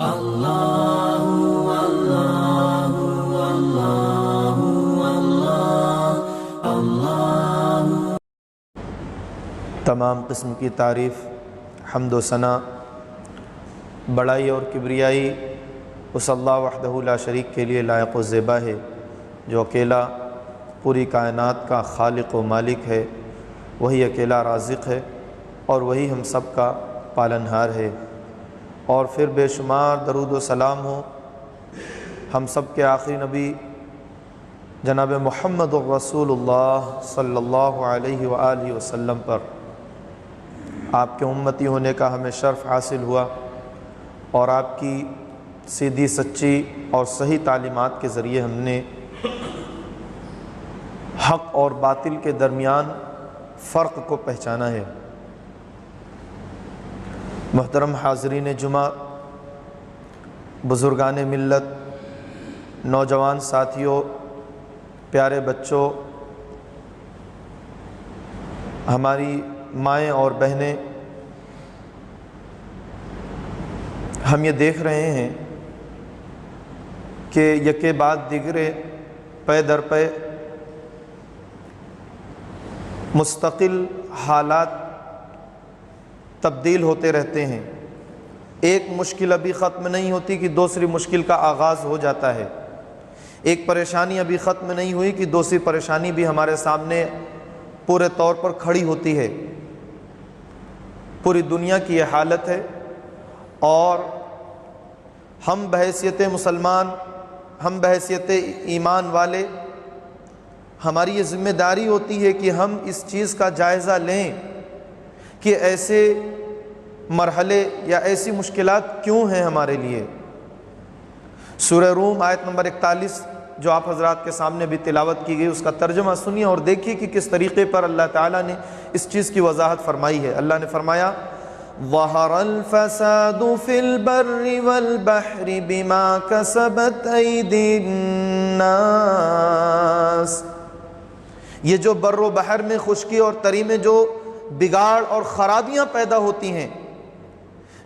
اللہ اللہ اللہ اللہ اللہ۔ تمام قسم کی تعریف، حمد و ثنا، بڑائی اور کبریائی اس اللہ وحدہ لا شریک کے لیے لائق و زیبا ہے، جو اکیلا پوری کائنات کا خالق و مالک ہے، وہی اکیلا رازق ہے اور وہی ہم سب کا پالنہار ہے۔ اور پھر بے شمار درود و سلام ہو ہم سب کے آخری نبی جناب محمد الرسول اللہ صلی اللہ علیہ وآلہ وسلم پر۔ آپ کے امتی ہونے کا ہمیں شرف حاصل ہوا اور آپ کی سیدھی سچی اور صحیح تعلیمات کے ذریعے ہم نے حق اور باطل کے درمیان فرق کو پہچانا ہے۔ محترم حاضرین جمعہ، بزرگان ملت، نوجوان ساتھیوں، پیارے بچوں، ہماری مائیں اور بہنیں، ہم یہ دیکھ رہے ہیں کہ یکے بعد دیگرے پے در پے مستقل حالات تبدیل ہوتے رہتے ہیں۔ ایک مشکل ابھی ختم نہیں ہوتی کہ دوسری مشکل کا آغاز ہو جاتا ہے، ایک پریشانی ابھی ختم نہیں ہوئی کہ دوسری پریشانی بھی ہمارے سامنے پورے طور پر کھڑی ہوتی ہے۔ پوری دنیا کی یہ حالت ہے اور ہم بحیثیت مسلمان، ہم بحیثیت ایمان والے، ہماری یہ ذمہ داری ہوتی ہے کہ ہم اس چیز کا جائزہ لیں کہ ایسے مرحلے یا ایسی مشکلات کیوں ہیں ہمارے لیے۔ سورہ روم آیت نمبر 41 جو آپ حضرات کے سامنے بھی تلاوت کی گئی، اس کا ترجمہ سنیے اور دیکھیے کہ کس طریقے پر اللہ تعالیٰ نے اس چیز کی وضاحت فرمائی ہے۔ اللہ نے فرمایا ظَهَرَ الْفَسَادُ فِي الْبَرِّ وَالْبَحْرِ بِمَا كَسَبَتْ أَيْدِي النَّاسِ۔ یہ جو بر و بحر میں خشکی اور تری میں جو بگاڑ اور خرابیاں پیدا ہوتی ہیں،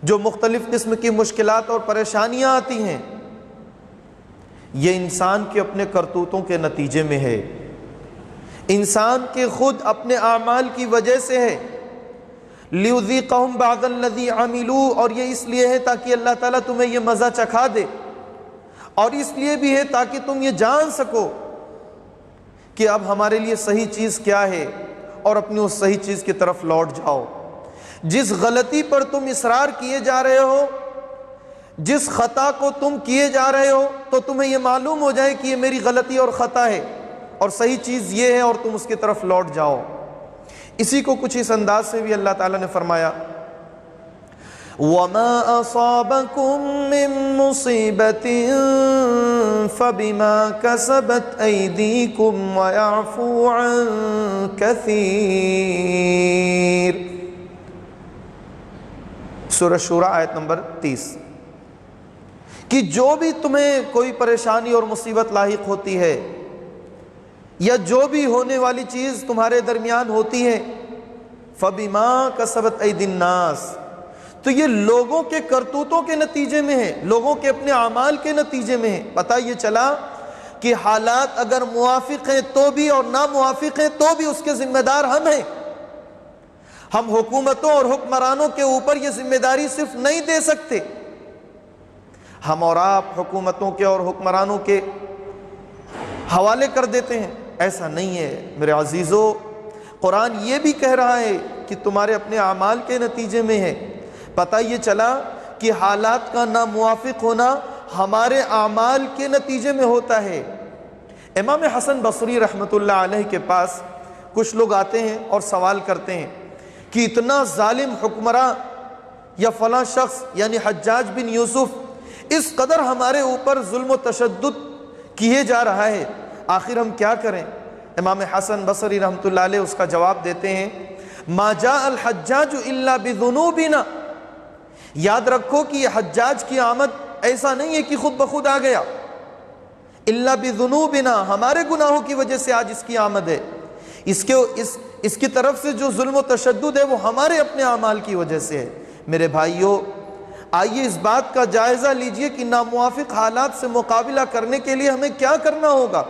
جو مختلف قسم کی مشکلات اور پریشانیاں آتی ہیں، یہ انسان کے اپنے کرتوتوں کے نتیجے میں ہے، انسان کے خود اپنے اعمال کی وجہ سے ہے۔ لِيُذِيقَهُمْ بَعْضَ الَّذِي عَمِلُوا، اور یہ اس لیے ہے تاکہ اللہ تعالیٰ تمہیں یہ مزہ چکھا دے، اور اس لیے بھی ہے تاکہ تم یہ جان سکو کہ اب ہمارے لیے صحیح چیز کیا ہے اور اپنی اس صحیح چیز کی طرف لوٹ جاؤ۔ جس غلطی پر تم اصرار کیے جا رہے ہو، جس خطا کو تم کیے جا رہے ہو، تو تمہیں یہ معلوم ہو جائے کہ یہ میری غلطی اور خطا ہے اور صحیح چیز یہ ہے، اور تم اس کی طرف لوٹ جاؤ۔ اسی کو کچھ اس انداز سے بھی اللہ تعالیٰ نے فرمایا وَمَا أَصَابَكُم مِّن مُّصِيبَةٍ فَبِمَا كَسَبَتْ أَيْدِيكُمْ وَيَعْفُو عَن كَثِيرٍ۔ سورہ شورى آیت نمبر 30 کہ جو بھی تمہیں کوئی پریشانی اور مصیبت لاحق ہوتی ہے، یا جو بھی ہونے والی چیز تمہارے درمیان ہوتی ہے، فَبِمَا كَسَبَتْ أَيْدِي النَّاسِ، تو یہ لوگوں کے کرتوتوں کے نتیجے میں ہے، لوگوں کے اپنے اعمال کے نتیجے میں ہے۔ پتہ یہ چلا کہ حالات اگر موافق ہیں تو بھی اور ناموافق ہیں تو بھی اس کے ذمہ دار ہم ہیں۔ ہم حکومتوں اور حکمرانوں کے اوپر یہ ذمہ داری صرف نہیں دے سکتے، ہم اور آپ حکومتوں کے اور حکمرانوں کے حوالے کر دیتے ہیں، ایسا نہیں ہے میرے عزیزو۔ قرآن یہ بھی کہہ رہا ہے کہ تمہارے اپنے اعمال کے نتیجے میں ہے۔ پتہ یہ چلا کہ حالات کا ناموافق ہونا ہمارے اعمال کے نتیجے میں ہوتا ہے۔ امام حسن بصری رحمۃ اللہ علیہ کے پاس کچھ لوگ آتے ہیں اور سوال کرتے ہیں کہ اتنا ظالم حکمراں یا فلاں شخص یعنی حجاج بن یوسف اس قدر ہمارے اوپر ظلم و تشدد کیے جا رہا ہے، آخر ہم کیا کریں؟ امام حسن بصری رحمۃ اللہ علیہ اس کا جواب دیتے ہیں ما جاء الحجاج الا بذنوبنا، یاد رکھو کہ یہ حجاج کی آمد ایسا نہیں ہے کہ خود بخود آ گیا، الا بذنوبنا، ہمارے گناہوں کی وجہ سے آج اس کی آمد ہے۔ اس کی طرف سے جو ظلم و تشدد ہے وہ ہمارے اپنے اعمال کی وجہ سے ہے۔ میرے بھائیوں، آئیے اس بات کا جائزہ لیجئے کہ ناموافق حالات سے مقابلہ کرنے کے لیے ہمیں کیا کرنا ہوگا۔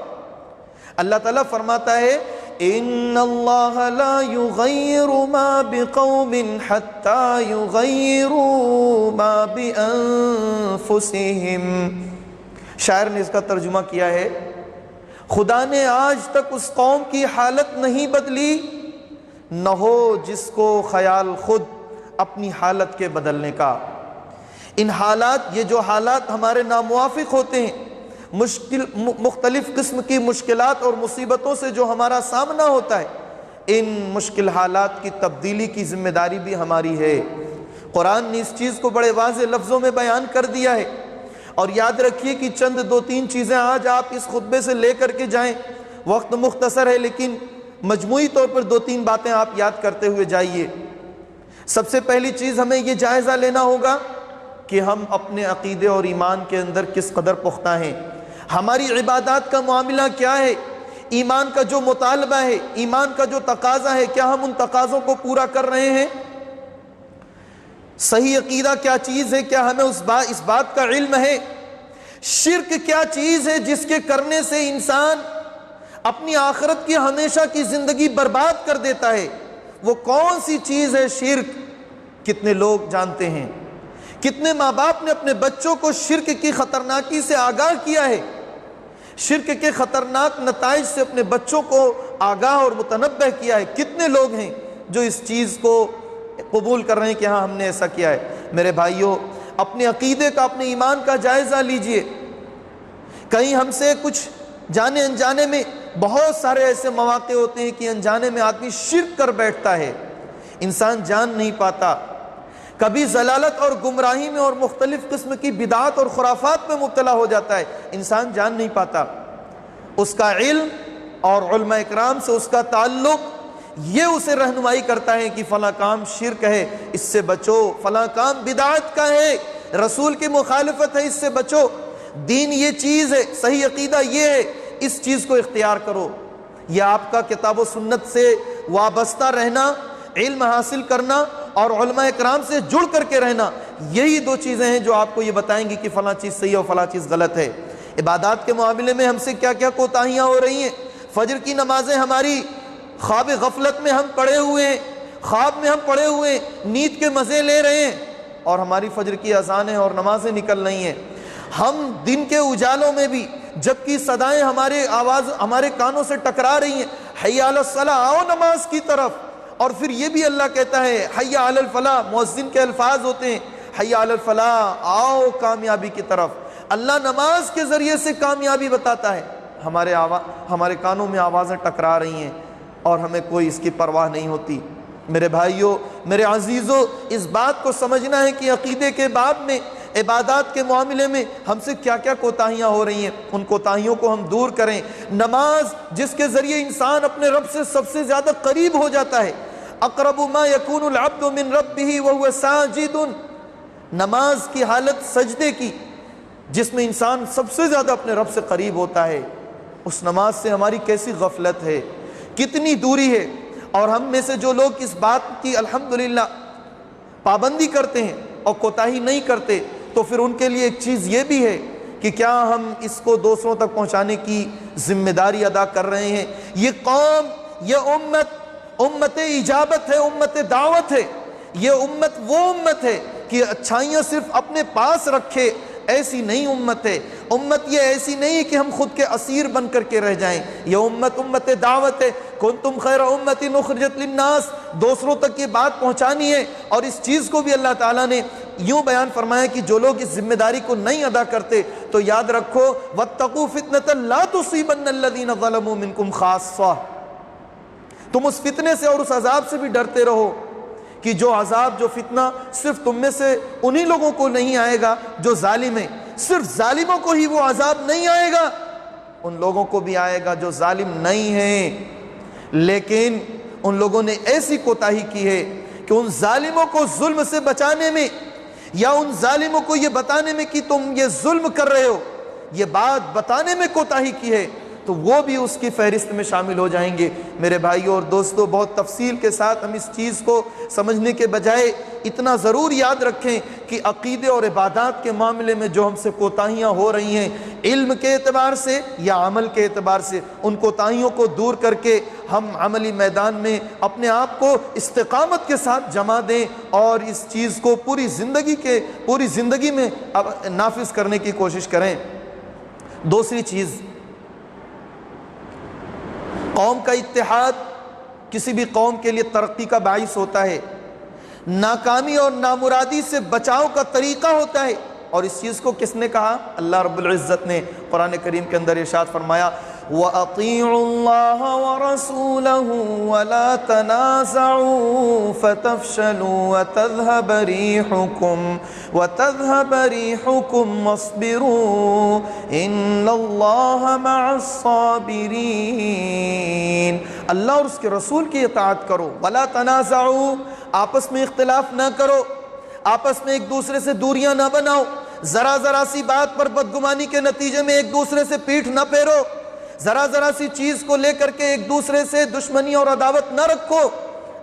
اللہ تعالیٰ فرماتا ہے ان اللہ لا یغیر ما بقوم حتی یغیروا ما بانفسہم۔ شاعر نے اس کا ترجمہ کیا ہے، خدا نے آج تک اس قوم کی حالت نہیں بدلی نہ ہو جس کو خیال خود اپنی حالت کے بدلنے کا۔ ان حالات، یہ جو حالات ہمارے ناموافق ہوتے ہیں، مختلف قسم کی مشکلات اور مصیبتوں سے جو ہمارا سامنا ہوتا ہے، ان مشکل حالات کی تبدیلی کی ذمہ داری بھی ہماری ہے۔ قرآن نے اس چیز کو بڑے واضح لفظوں میں بیان کر دیا ہے، اور یاد رکھیے کہ چند دو تین چیزیں آج آپ اس خطبے سے لے کر کے جائیں، وقت مختصر ہے لیکن مجموعی طور پر دو تین باتیں آپ یاد کرتے ہوئے جائیے۔ سب سے پہلی چیز ہمیں یہ جائزہ لینا ہوگا کہ ہم اپنے عقیدے اور ایمان کے اندر کس قدر پختہ ہیں، ہماری عبادات کا معاملہ کیا ہے، ایمان کا جو مطالبہ ہے، ایمان کا جو تقاضا ہے، کیا ہم ان تقاضوں کو پورا کر رہے ہیں؟ صحیح عقیدہ کیا چیز ہے، کیا ہمیں اس بات کا علم ہے؟ شرک کیا چیز ہے جس کے کرنے سے انسان اپنی آخرت کی ہمیشہ کی زندگی برباد کر دیتا ہے؟ وہ کون سی چیز ہے شرک؟ کتنے لوگ جانتے ہیں؟ کتنے ماں باپ نے اپنے بچوں کو شرک کی خطرناکی سے آگاہ کیا ہے؟ شرک کے خطرناک نتائج سے اپنے بچوں کو آگاہ اور متنبہ کیا ہے؟ کتنے لوگ ہیں جو اس چیز کو قبول کر رہے ہیں کہ ہاں ہم نے ایسا کیا ہے؟ میرے بھائیوں، اپنے عقیدے کا، اپنے ایمان کا جائزہ لیجئے۔ کہیں ہم سے کچھ جانے انجانے میں بہت سارے ایسے مواقع ہوتے ہیں کہ انجانے میں آدمی شرک کر بیٹھتا ہے، انسان جان نہیں پاتا، کبھی ضلالت اور گمراہی میں اور مختلف قسم کی بدعات اور خرافات میں مبتلا ہو جاتا ہے، انسان جان نہیں پاتا۔ اس کا علم اور علماء اکرام سے اس کا تعلق یہ اسے رہنمائی کرتا ہے کہ فلاں کام شرک ہے، اس سے بچو، فلاں کام بدعت کا ہے، رسول کی مخالفت ہے، اس سے بچو، دین یہ چیز ہے، صحیح عقیدہ یہ ہے، اس چیز کو اختیار کرو۔ یہ آپ کا کتاب و سنت سے وابستہ رہنا، علم حاصل کرنا اور علماء اکرام سے جڑ کر کے رہنا، یہی دو چیزیں ہیں جو آپ کو یہ بتائیں گی کہ فلاں چیز صحیح ہے اور فلاں چیز غلط ہے۔ عبادات کے معاملے میں ہم سے کیا کیا کوتاہیاں ہو رہی ہیں؟ فجر کی نمازیں ہماری خواب غفلت میں ہم پڑے ہوئے ہیں، خواب میں ہم پڑے ہوئے ہیں، نیند کے مزے لے رہے ہیں، اور ہماری فجر کی اذانیں اور نمازیں نکل رہی ہیں۔ ہم دن کے اجالوں میں بھی جبکہ صدائیں ہمارے کانوں سے ٹکرا رہی ہیں، حی علی الصلاۃ، آؤ نماز کی طرف، اور پھر یہ بھی اللہ کہتا ہے حی علی الفلاح، مؤذن کے الفاظ ہوتے ہیں حی علی الفلاح، آؤ کامیابی کی طرف۔ اللہ نماز کے ذریعے سے کامیابی بتاتا ہے، ہمارے کانوں میں آوازیں ٹکرا رہی ہیں اور ہمیں کوئی اس کی پرواہ نہیں ہوتی۔ میرے بھائیوں، میرے عزیزوں، اس بات کو سمجھنا ہے کہ عقیدے کے باب میں، عبادات کے معاملے میں ہم سے کیا کیا کوتاہیاں ہو رہی ہیں، ان کوتاہیوں کو ہم دور کریں۔ نماز جس کے ذریعے انسان اپنے رب سے سب سے زیادہ قریب ہو جاتا ہے، اقرب ما یکون العبد من ربہ وہو ساجد، نماز کی حالت سجدے کی، جس میں انسان سب سے زیادہ اپنے رب سے قریب ہوتا ہے، اس نماز سے ہماری کیسی غفلت ہے، کتنی دوری ہے۔ اور ہم میں سے جو لوگ اس بات کی الحمدللہ پابندی کرتے ہیں اور کوتاہی نہیں کرتے، تو پھر ان کے لیے ایک چیز یہ بھی ہے کہ کیا ہم اس کو دوسروں تک پہنچانے کی ذمہ داری ادا کر رہے ہیں؟ یہ قوم، یہ امت اجابت ہے، امت دعوت ہے، یہ امت وہ امت ہے کہ اچھائیاں صرف اپنے پاس رکھے، ایسی نہیں امت ہے۔ امت یہ ایسی نہیں ہے کہ ہم خود کے اسیر بن کر کے رہ جائیں، یہ امت دعوت ہے۔ کنتم خیر امت اخرجت للناس، دوسروں تک یہ بات پہنچانی ہے۔ اور اس چیز کو بھی اللہ تعالیٰ نے یوں بیان فرمایا کہ جو لوگ اس ذمہ داری کو نہیں ادا کرتے تو یاد رکھو واتقوا فتنة لا تصيبن الذين ظلموا منكم خاصة، تم اس فتنے سے اور اس عذاب سے بھی ڈرتے رہو کہ جو عذاب، جو فتنہ صرف تم میں سے انہی لوگوں کو نہیں آئے گا جو ظالم ہیں، صرف ظالموں کو ہی وہ عذاب نہیں آئے گا، ان لوگوں کو بھی آئے گا جو ظالم نہیں ہیں۔ لیکن ان لوگوں نے ایسی کوتاہی کی ہے کہ ان ظالموں کو ظلم سے بچانے میں، یا ان ظالموں کو یہ بتانے میں کہ تم یہ ظلم کر رہے ہو، یہ بات بتانے میں کوتاہی کی ہے، تو وہ بھی اس کی فہرست میں شامل ہو جائیں گے۔ میرے بھائیو اور دوستو، بہت تفصیل کے ساتھ ہم اس چیز کو سمجھنے کے بجائے اتنا ضرور یاد رکھیں کہ عقیدے اور عبادات کے معاملے میں جو ہم سے کوتاہیاں ہو رہی ہیں علم کے اعتبار سے یا عمل کے اعتبار سے، ان کوتاہیوں کو دور کر کے ہم عملی میدان میں اپنے آپ کو استقامت کے ساتھ جما دیں اور اس چیز کو پوری زندگی میں نافذ کرنے کی کوشش کریں۔ دوسری چیز، قوم کا اتحاد کسی بھی قوم کے لیے ترقی کا باعث ہوتا ہے، ناکامی اور نامرادی سے بچاؤ کا طریقہ ہوتا ہے۔ اور اس چیز کو کس نے کہا؟ اللہ رب العزت نے قرآن کریم کے اندر ارشاد فرمایا وَأَطِيعُوا اللَّهَ وَرَسُولَهُ وَلَا تَنَازَعُوا فَتَفْشَلُوا وَتَذْهَبَ رِيحُكُمْ وَاصْبِرُوا إِنَّ اللَّهَ مَعَ الصَّابِرِينَ۔ اللہ اور اس کے رسول کی اطاعت کرو، وَلَا تَنَازَعُوا، آپس میں اختلاف نہ کرو، آپس میں ایک دوسرے سے دوریاں نہ بناؤ، ذرا سی بات پر بدگمانی کے نتیجے میں ایک دوسرے سے پیٹھ نہ پھیرو، ذرا سی چیز کو لے کر کے ایک دوسرے سے دشمنی اور عداوت نہ رکھو،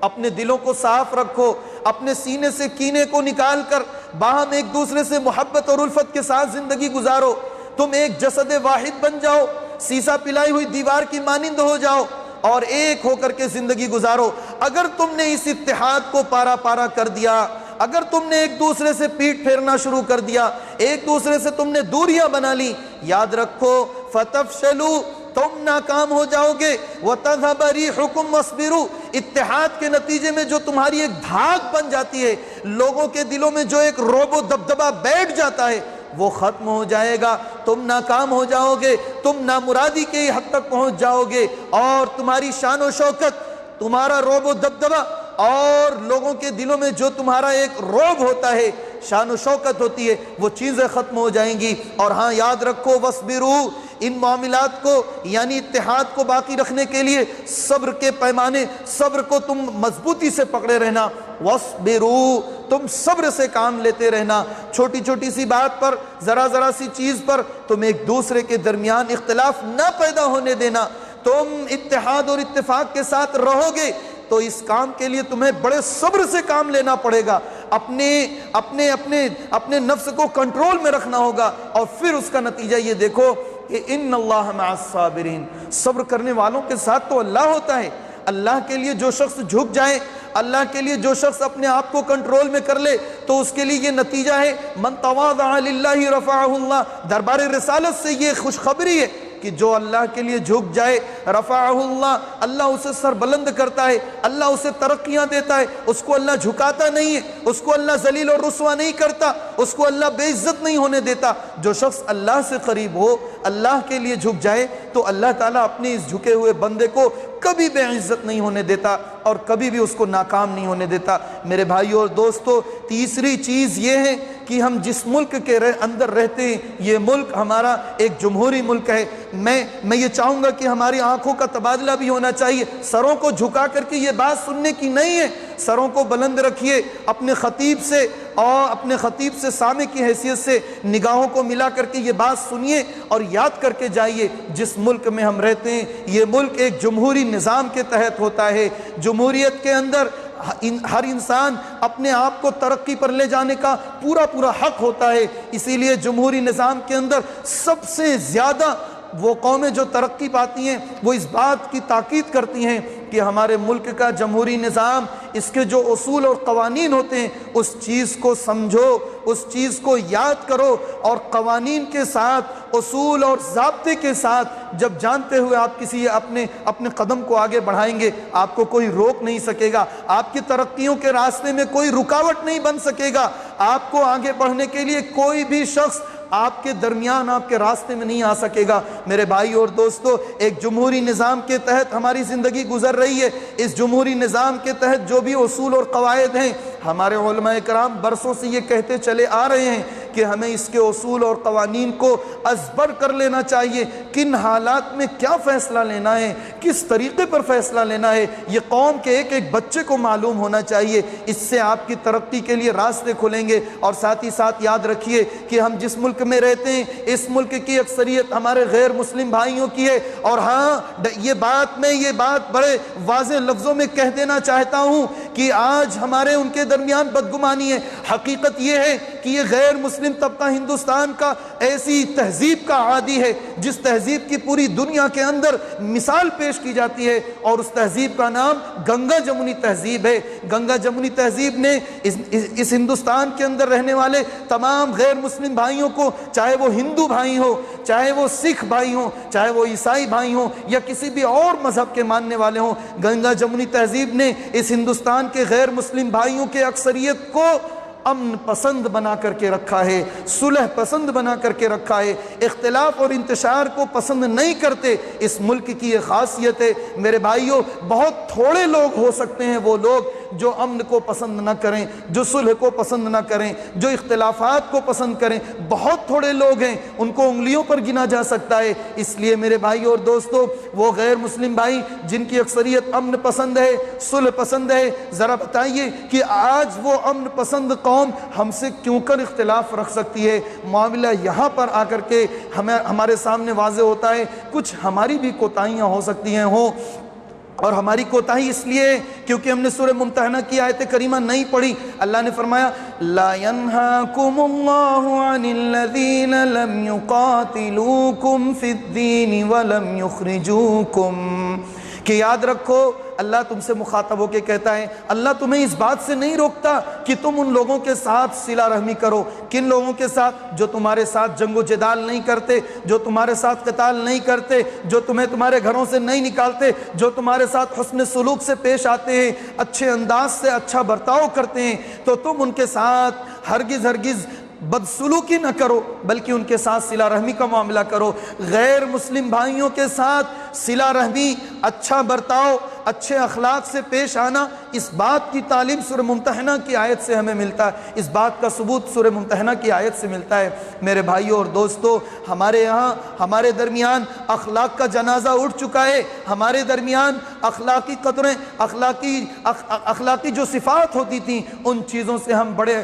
اپنے دلوں کو صاف رکھو، اپنے سینے سے کینے کو نکال کر باہم ایک دوسرے سے محبت اور الفت کے ساتھ زندگی گزارو، تم ایک جسد واحد بن جاؤ، سیسا پلائی ہوئی دیوار کی مانند ہو جاؤ اور ایک ہو کر کے زندگی گزارو۔ اگر تم نے اس اتحاد کو پارا پارا کر دیا، اگر تم نے ایک دوسرے سے پیٹ پھیرنا شروع کر دیا، ایک دوسرے سے تم نے دوریاں بنا لی، یاد رکھو فَتَفْشَلُوا، تم ناکام ہو جاؤ گے، وَتَذْهَبَ رِيحُكُمْ وَاصْبِرُوا، اتحاد کے نتیجے میں جو تمہاری ایک دھاک بن جاتی ہے، لوگوں کے دلوں میں جو ایک رعب و دبدبہ بیٹھ جاتا ہے، وہ ختم ہو جائے گا، تم ناکام ہو جاؤ گے، تم نامرادی کے حد تک پہنچ جاؤ گے، اور تمہاری شان و شوکت، تمہارا رعب و دبدبہ اور لوگوں کے دلوں میں جو تمہارا ایک رعب ہوتا ہے، شان و شوکت ہوتی ہے، وہ چیزیں ختم ہو جائیں گی۔ اور ہاں یاد رکھو وَاصْبِرُوا، ان معاملات کو یعنی اتحاد کو باقی رکھنے کے لیے صبر کے پیمانے، صبر کو تم مضبوطی سے پکڑے رہنا، وَاصْبِرُوا، تم صبر سے کام لیتے رہنا، چھوٹی چھوٹی سی بات پر، ذرا سی چیز پر تم ایک دوسرے کے درمیان اختلاف نہ پیدا ہونے دینا۔ تم اتحاد اور اتفاق کے ساتھ رہو گے تو اس کام کے لیے تمہیں بڑے صبر سے کام لینا پڑے گا، اپنے نفس کو کنٹرول میں رکھنا ہوگا، اور پھر اس کا نتیجہ یہ دیکھو کہ ان اللہ مع الصابرین، صبر کرنے والوں کے ساتھ تو اللہ ہوتا ہے۔ اللہ کے لیے جو شخص جھک جائے، اللہ کے لیے جو شخص اپنے آپ کو کنٹرول میں کر لے، تو اس کے لیے یہ نتیجہ ہے من تواضع للہ رفعہ اللہ۔ دربار رسالت سے یہ خوشخبری ہے کہ جو اللہ کے لیے جھک جائے، رفعہ اللہ، اللہ اسے سر بلند کرتا ہے، اللہ اسے ترقیاں دیتا ہے، اس کو اللہ جھکاتا نہیں ہے، اس کو اللہ ذلیل اور رسوا نہیں کرتا، اس کو اللہ بے عزت نہیں ہونے دیتا۔ جو شخص اللہ سے قریب ہو، اللہ کے لیے جھک جائے، تو اللہ تعالیٰ اپنے اس جھکے ہوئے بندے کو کبھی بے عزت نہیں ہونے دیتا اور کبھی بھی اس کو ناکام نہیں ہونے دیتا۔ میرے بھائیو اور دوستو، تیسری چیز یہ ہے کہ ہم جس ملک کے اندر رہتے ہیں، یہ ملک ہمارا ایک جمہوری ملک ہے۔ میں یہ چاہوں گا کہ ہماری آنکھوں کا تبادلہ بھی ہونا چاہیے، سروں کو جھکا کر کے یہ بات سننے کی نہیں ہے، سروں کو بلند رکھیے، اپنے خطیب سے سامع کی حیثیت سے نگاہوں کو ملا کر کے یہ بات سنیے اور یاد کر کے جائیے، جس ملک میں ہم رہتے ہیں یہ ملک ایک جمہوری نظام کے تحت ہوتا ہے۔ جمہوریت کے اندر ہر انسان اپنے آپ کو ترقی پر لے جانے کا پورا حق ہوتا ہے، اسی لیے جمہوری نظام کے اندر سب سے زیادہ وہ قومیں جو ترقی پاتی ہیں وہ اس بات کی تاکید کرتی ہیں کہ ہمارے ملک کا جمہوری نظام، اس کے جو اصول اور قوانین ہوتے ہیں، اس چیز کو سمجھو، اس چیز کو یاد کرو، اور قوانین کے ساتھ، اصول اور ضابطے کے ساتھ جب جانتے ہوئے آپ کسی اپنے قدم کو آگے بڑھائیں گے، آپ کو کوئی روک نہیں سکے گا، آپ کی ترقیوں کے راستے میں کوئی رکاوٹ نہیں بن سکے گا، آپ کو آگے بڑھنے کے لیے کوئی بھی شخص آپ کے درمیان، آپ کے راستے میں نہیں آ سکے گا۔ میرے بھائی اور دوستو، ایک جمہوری نظام کے تحت ہماری زندگی گزر رہی ہے۔ اس جمہوری نظام کے تحت جو بھی اصول اور قواعد ہیں، ہمارے علماء کرام برسوں سے یہ کہتے چلے آ رہے ہیں کہ ہمیں اس کے اصول اور قوانین کو ازبر کر لینا چاہیے، کن حالات میں کیا فیصلہ لینا ہے، کس طریقے پر فیصلہ لینا ہے، یہ قوم کے ایک ایک بچے کو معلوم ہونا چاہیے۔ اس سے آپ کی ترقی کے لیے راستے کھلیں گے۔ اور ساتھ ہی ساتھ یاد رکھیے کہ ہم جس ملک میں رہتے ہیں اس ملک کی اکثریت ہمارے غیر مسلم بھائیوں کی ہے، اور ہاں یہ بات بڑے واضح لفظوں میں کہہ دینا چاہتا ہوں کہ آج ہمارے ان کے درمیان بدگمانی ہے۔ حقیقت یہ ہے کہ یہ غیر مسلم طبقہ ہندوستان کا ایسی تہذیب کا عادی ہے جس تہذیب کی پوری دنیا کے اندر مثال پیش کی جاتی ہے، اور اس تہذیب کا نام گنگا جمنی تہذیب ہے۔ گنگا جمنی تہذیب نے اس ہندوستان کے اندر رہنے والے تمام غیر مسلم بھائیوں کو، چاہے وہ ہندو بھائی ہو، چاہے وہ سکھ بھائی ہوں، چاہے وہ عیسائی بھائی ہوں، یا کسی بھی اور مذہب کے ماننے والے ہوں، گنگا جمنی تہذیب نے اس ہندوستان کے غیر مسلم بھائیوں کے اکثریت کو امن پسند بنا کر کے رکھا ہے، صلح پسند بنا کر کے رکھا ہے، اختلاف اور انتشار کو پسند نہیں کرتے۔ اس ملک کی یہ خاصیت ہے میرے بھائیوں۔ بہت تھوڑے لوگ ہو سکتے ہیں وہ لوگ جو امن کو پسند نہ کریں، جو صلح کو پسند نہ کریں، جو اختلافات کو پسند کریں، بہت تھوڑے لوگ ہیں، ان کو انگلیوں پر گنا جا سکتا ہے۔ اس لیے میرے بھائی اور دوستو، وہ غیر مسلم بھائی جن کی اکثریت امن پسند ہے، صلح پسند ہے، ذرا بتائیے کہ آج وہ امن پسند قوم ہم سے کیوں کر اختلاف رکھ سکتی ہے؟ معاملہ یہاں پر آ کر کے ہمارے سامنے واضح ہوتا ہے، کچھ ہماری بھی کوتاہیاں ہو سکتی ہیں اور ہماری کوتاہی اس لیے کیونکہ ہم نے سورہ ممتحنہ کی آیت کریمہ نہیں پڑھی۔ اللہ نے فرمایا لا ينهاكم الله عن الذين لم يقاتلوكم في الدين ولم يخرجوكم، کہ یاد رکھو اللہ تم سے مخاطب ہو کے کہتا ہے اللہ تمہیں اس بات سے نہیں روکتا کہ تم ان لوگوں کے ساتھ صلہ رحمی کرو۔ کن لوگوں کے ساتھ؟ جو تمہارے ساتھ جنگ و جدال نہیں کرتے، جو تمہارے ساتھ قتال نہیں کرتے، جو تمہیں تمہارے گھروں سے نہیں نکالتے، جو تمہارے ساتھ حسن سلوک سے پیش آتے ہیں، اچھے انداز سے اچھا برتاؤ کرتے ہیں، تو تم ان کے ساتھ ہرگز بدسلوکی نہ کرو، بلکہ ان کے ساتھ صلہ رحمی کا معاملہ کرو۔ غیر مسلم بھائیوں کے ساتھ صلہ رحمی، اچھا برتاؤ، اچھے اخلاق سے پیش آنا، اس بات کی تعلیم سورہ ممتحنہ کی آیت سے ہمیں ملتا ہے، اس بات کا ثبوت سورہ ممتحنہ کی آیت سے ملتا ہے۔ میرے بھائیوں اور دوستو، ہمارے یہاں ہمارے درمیان اخلاق کا جنازہ اٹھ چکا ہے، ہمارے درمیان اخلاقی قدریں، اخلاقی جو صفات ہوتی تھیں ان چیزوں سے ہم بڑے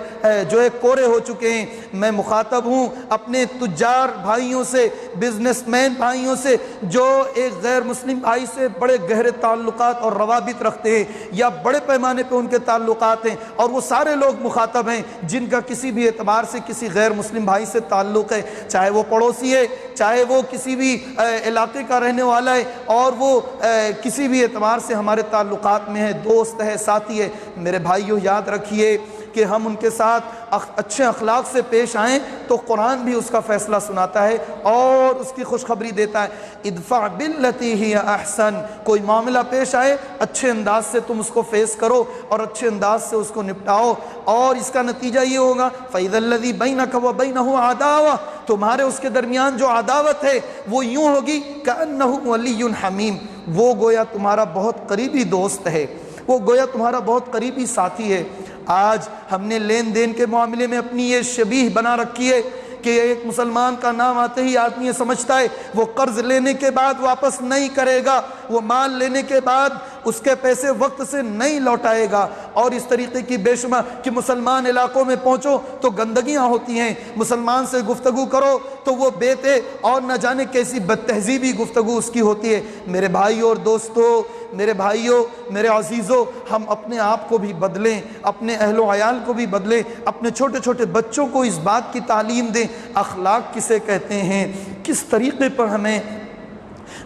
جو ہے کورے ہو چکے ہیں۔ میں مخاطب ہوں اپنے تجار بھائیوں سے، بزنس مین بھائیوں سے جو ایک غیر مسلم بھائی سے بڑے گہرے تعلقات اور روابط رکھتے ہیں یا بڑے پیمانے پہ ان کے تعلقات ہیں، اور وہ سارے لوگ مخاطب ہیں جن کا کسی بھی اعتبار سے کسی غیر مسلم بھائی سے تعلق ہے، چاہے وہ پڑوسی ہے، چاہے وہ کسی بھی علاقے کا رہنے والا ہے، اور وہ کسی بھی اعتبار سے ہمارے تعلقات میں ہے، دوست ہے، ساتھی ہے۔ میرے بھائیوں یاد رکھیے کہ ہم ان کے ساتھ اچھے اخلاق سے پیش آئیں تو قرآن بھی اس کا فیصلہ سناتا ہے اور اس کی خوشخبری دیتا ہے۔ ادفع باللتی ہی احسن، کوئی معاملہ پیش آئے اچھے انداز سے تم اس کو فیس کرو اور اچھے انداز سے اس کو نپٹاؤ، اور اس کا نتیجہ یہ ہوگا فَإِذَا الَّذِي بَيْنَكَ وَبَيْنَهُ عَدَاوَةٌ، تمہارے اس کے درمیان جو عداوت ہے وہ یوں ہوگی كَأَنَّهُ وَلِيٌّ حَمِيمٌ، وہ گویا تمہارا بہت قریبی دوست ہے، وہ گویا تمہارا بہت قریبی ساتھی ہے۔ آج ہم نے لین دین کے معاملے میں اپنی یہ شبیہ بنا رکھی ہے کہ ایک مسلمان کا نام آتے ہی آدمی یہ سمجھتا ہے وہ قرض لینے کے بعد واپس نہیں کرے گا، وہ مال لینے کے بعد اس کے پیسے وقت سے نہیں لوٹائے گا، اور اس طریقے کی بے شمار کہ مسلمان علاقوں میں پہنچو تو گندگیاں ہوتی ہیں، مسلمان سے گفتگو کرو تو وہ بیتے اور نہ جانے کیسی بد تہذیبی گفتگو اس کی ہوتی ہے۔ میرے بھائیوں اور دوستو، میرے بھائیوں، میرے عزیزوں، ہم اپنے آپ کو بھی بدلیں، اپنے اہل و عیال کو بھی بدلیں، اپنے چھوٹے چھوٹے بچوں کو اس بات کی تعلیم دیں اخلاق کسے کہتے ہیں، کس طریقے پر ہمیں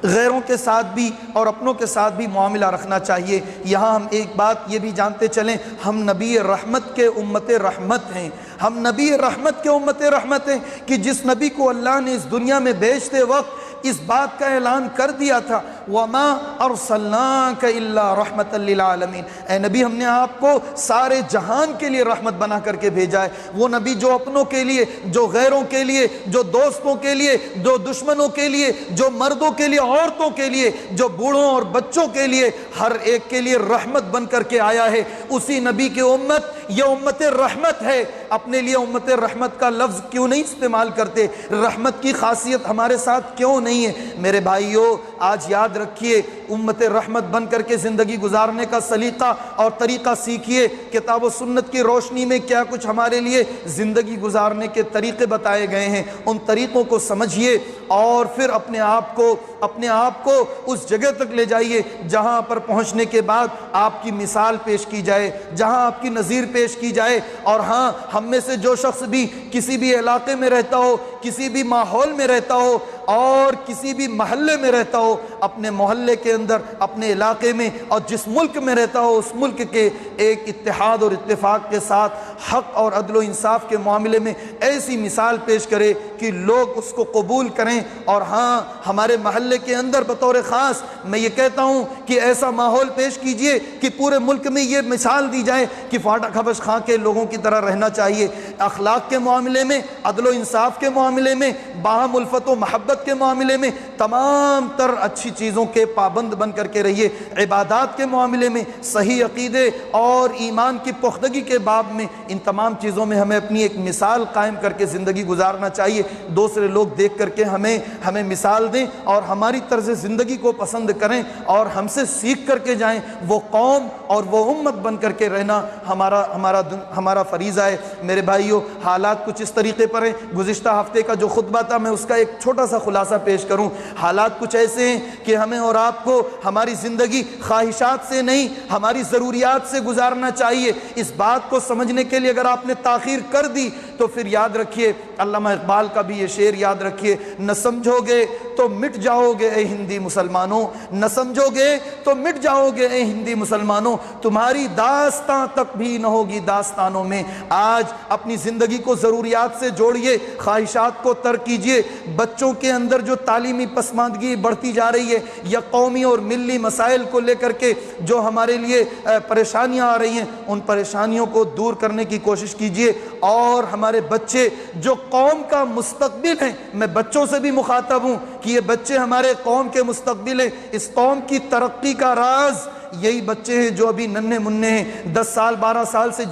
غیروں کے ساتھ بھی اور اپنوں کے ساتھ بھی معاملہ رکھنا چاہیے۔ یہاں ہم ایک بات یہ بھی جانتے چلیں، ہم نبی رحمت کے امت رحمت ہیں، ہم نبی رحمت کے امت رحمت ہیں کہ جس نبی کو اللہ نے اس دنیا میں بھیجتے وقت اس بات کا اعلان کر دیا تھا وما ارسلناک الا رحمتا للعالمین، اے نبی ہم نے آپ کو سارے جہان کے لیے رحمت بنا کر کے بھیجا ہے۔ وہ نبی جو اپنوں کے لیے، جو غیروں کے لیے، جو دوستوں کے لیے، جو دشمنوں کے لیے، جو مردوں کے لیے، عورتوں کے لیے، جو بوڑھوں اور بچوں کے لیے، ہر ایک کے لیے رحمت بن کر کے آیا ہے، اسی نبی کی امت یہ امت رحمت ہے۔ اپنے لیے امت رحمت کا لفظ کیوں نہیں استعمال کرتے؟ رحمت کی خاصیت ہمارے ساتھ کیوں نہیں ہے؟ میرے بھائیوں، آج یاد رکھیے، امت رحمت بن کر کے زندگی گزارنے کا سلیقہ اور طریقہ سیکھیے۔ کتاب و سنت کی روشنی میں کیا کچھ ہمارے لیے زندگی گزارنے کے طریقے بتائے گئے ہیں، ان طریقوں کو سمجھیے اور پھر اپنے آپ کو اس جگہ تک لے جائیے جہاں پر پہنچنے کے بعد آپ کی مثال پیش کی جائے، جہاں آپ کی نظیر پیش کی جائے۔ اور ہاں، ہم میں سے جو شخص بھی کسی بھی علاقے میں رہتا ہو، کسی بھی ماحول میں رہتا ہو اور کسی بھی محلے میں رہتا ہو، اپنے محلے کے اندر، اپنے علاقے میں اور جس ملک میں رہتا ہو، اس ملک کے ایک اتحاد اور اتفاق کے ساتھ حق اور عدل و انصاف کے معاملے میں ایسی مثال پیش کرے کہ لوگ اس کو قبول کریں۔ اور ہاں، ہمارے محلے کے اندر بطور خاص میں یہ کہتا ہوں کہ ایسا ماحول پیش کیجئے کہ پورے ملک میں یہ مثال دی جائے کہ فاٹک حبش خاں کے لوگوں کی طرح رہنا چاہیے۔ اخلاق کے معاملے میں، عدل و انصاف کے معاملے میں، باہم الفت و محبت کے معاملے میں تمام تر اچھی چیزوں کے پابند بن کر کے رہیے۔ عبادات کے معاملے میں، صحیح عقیدے اور ایمان کی پختگی کے باب میں، ان تمام چیزوں میں ہمیں اپنی ایک مثال قائم کر کے زندگی گزارنا چاہیے۔ دوسرے لوگ دیکھ کر کے ہمیں مثال دیں اور ہماری طرز زندگی کو پسند کریں اور ہم سے سیکھ کر کے جائیں۔ وہ قوم اور وہ امت بن کر کے رہنا ہمارا فریضہ ہے۔ میرے بھائیوں، حالات کچھ اس طریقے پر ہیں۔ گزشتہ ہفتے کا جو خطبہ تھا، میں اس کا ایک چھوٹا سا خلاصہ پیش کروں۔ حالات کچھ ایسے ہیں کہ ہمیں اور آپ کو ہماری زندگی خواہشات سے نہیں، ہماری ضروریات سے گزارنا چاہیے۔ اس بات کو سمجھنے کے لیے اگر آپ نے تاخیر کر دی تو پھر یاد رکھیے، علامہ اقبال کا بھی یہ شعر یاد رکھیے، نہ سمجھو گے تو مٹ جاؤ گے اے ہندی مسلمانوں، نہ سمجھو گے تو مٹ جاؤ گے اے ہندی مسلمانوں، تمہاری داستان تک بھی نہ ہوگی داستانوں میں۔ آج اپنی زندگی کو ضروریات سے جوڑیے، خواہشات کو ترک کیجیے۔ بچوں کے اندر جو تعلیمی پسماندگی بڑھتی جا رہی ہے یا قومی اور ملی مسائل کو لے کر کے جو ہمارے لیے پریشانیاں آ رہی ہیں، ان پریشانیوں کو دور کرنے کی کوشش کیجیے۔ اور ہمارے بچے جو قوم کا مستقبل ہیں، میں بچوں سے بھی مخاطب ہوں کہ یہ بچے ہمارے قوم کے مستقبل ہیں۔ اس قوم کی ترقی کا راز یہی بچے ہیں جو ابھی ننھے منھے ہیں، 10 سال 12 سال سے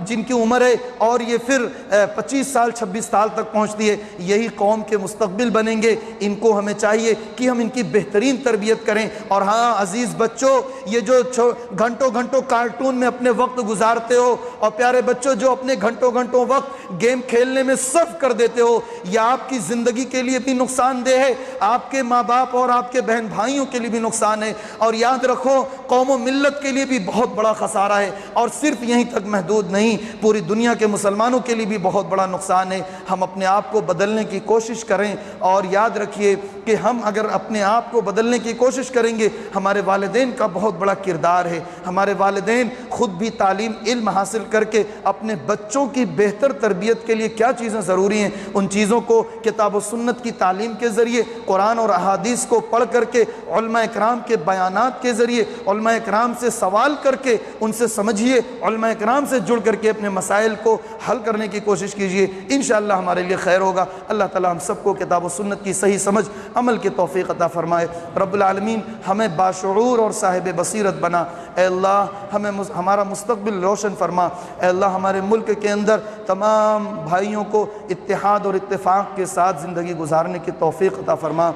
جن کی عمر ہے، اور یہ پھر 25 سال 26 سال تک پہنچتی ہے، یہی قوم کے مستقبل بنیں گے۔ ان کو ہمیں چاہیے کہ ہم ان کی بہترین تربیت کریں۔ اور ہاں عزیز بچوں، یہ جو گھنٹوں گھنٹوں کارٹون میں اپنے وقت گزارتے ہو، اور پیارے بچوں جو اپنے گھنٹوں گھنٹوں وقت گیم کھیلنے میں صرف کر دیتے ہو، یہ آپ کی زندگی کے لیے بھی نقصان دہ ہے، آپ کے ماں باپ اور آپ کے بہن بھائیوں کے لیے بھی نقصان ہے۔ اور یاد رکھو، قوم و ملت کے لیے بھی بہت بڑا خسارہ ہے، اور صرف یہیں تک محدود نہیں، پوری دنیا کے مسلمانوں کے لیے بھی بہت بڑا نقصان ہے۔ ہم اپنے آپ کو بدلنے کی کوشش کریں، اور یاد رکھیے کہ ہم اگر اپنے آپ کو بدلنے کی کوشش کریں گے، ہمارے والدین کا بہت بڑا کردار ہے۔ ہمارے والدین خود بھی تعلیم علم حاصل کر کے اپنے بچوں کی بہتر تربیت کے لیے کیا چیزیں ضروری ہیں، ان چیزوں کو کتاب و سنت کی تعلیم کے ذریعے، قرآن اور احادیث کو پڑھ کر کے، علماء اکرام کے بیانات کے ذریعے، علماء اکرام سے سوال کر کے ان سے سمجھیے، علماء اکرام سے جڑ کر کے اپنے مسائل کو حل کرنے کی کوشش کیجیے۔ انشاءاللہ ہمارے لیے خیر ہوگا۔ اللہ تعالی ہم سب کو کتاب و سنت کی صحیح سمجھ، عمل کی توفیق عطا فرمائے۔ رب العالمین ہمیں باشعور اور صاحب بصیرت بنا۔ اے اللہ ہمیں ہمارا مستقبل روشن فرما۔ اے اللہ ہمارے ملک کے اندر تمام بھائیوں کو اتحاد اور اتفاق کے ساتھ زندگی گزارنے کی توفیق عطا فرما۔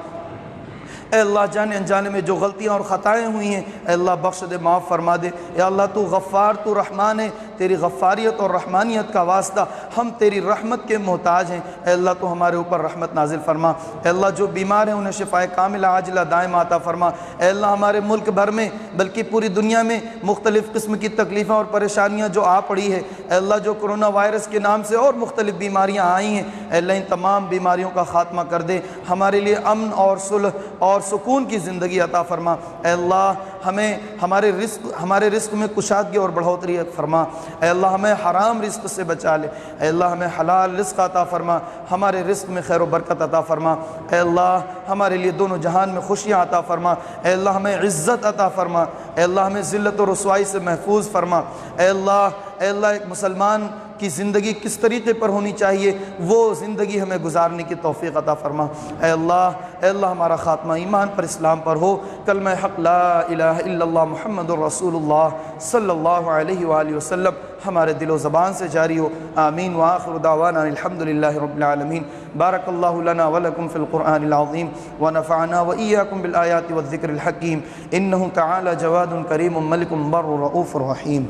اے اللہ جانے انجانے میں جو غلطیاں اور خطائیں ہوئی ہیں، اے اللہ بخش دے، معاف فرما دے۔ یا اللہ تو غفار، تو رحمان ہے، تیری غفاریت اور رحمانیت کا واسطہ ہم تیری رحمت کے محتاج ہیں۔ اے اللہ تو ہمارے اوپر رحمت نازل فرما۔ اے اللہ جو بیمار ہیں انہیں شفائے کاملہ عاجلہ دائمہ عطا فرما۔ اے اللہ ہمارے ملک بھر میں بلکہ پوری دنیا میں مختلف قسم کی تکلیفیں اور پریشانیاں جو آ پڑی ہے، اے اللہ جو کرونا وائرس کے نام سے اور مختلف بیماریاں آئی ہیں، اے اللہ ان تمام بیماریوں کا خاتمہ کر دے، ہمارے لیے امن اور صلح اور سکون کی زندگی عطا فرما۔ اے اللہ ہمیں ہمارے رزق میں کشادگی اور بڑھوتری فرما۔ اے اللہ ہمیں حرام رزق سے بچا لے۔ اے اللہ ہمیں حلال رزق عطا فرما، ہمارے رزق میں خیر و برکت عطا فرما۔ اے اللہ ہمارے لیے دونوں جہان میں خوشیاں عطا فرما۔ اے اللہ ہمیں عزت عطا فرما۔ اے اللہ ہمیں ذلت و رسوائی سے محفوظ فرما۔ اے اللہ ایک مسلمان کی زندگی کس طریقے پر ہونی چاہیے وہ زندگی ہمیں گزارنے کی توفیق عطا فرما۔ اے اللہ ہمارا خاتمہ ایمان پر اسلام پر ہو، کلمہ حق لا الہ الا اللہ محمد الرسول اللہ صلی اللہ علیہ وآلہ وسلم ہمارے دل و زبان سے جاری ہو۔ آمین وآخر دعوانا الحمدللہ رب العالمین۔ بارک اللہ لنا ولکم فی القرآن العظیم ونفعنا وإیاکم بالآیات والذکر الحکیم، انہ تعالی جواد کریم ملک بر رؤوف رحیم۔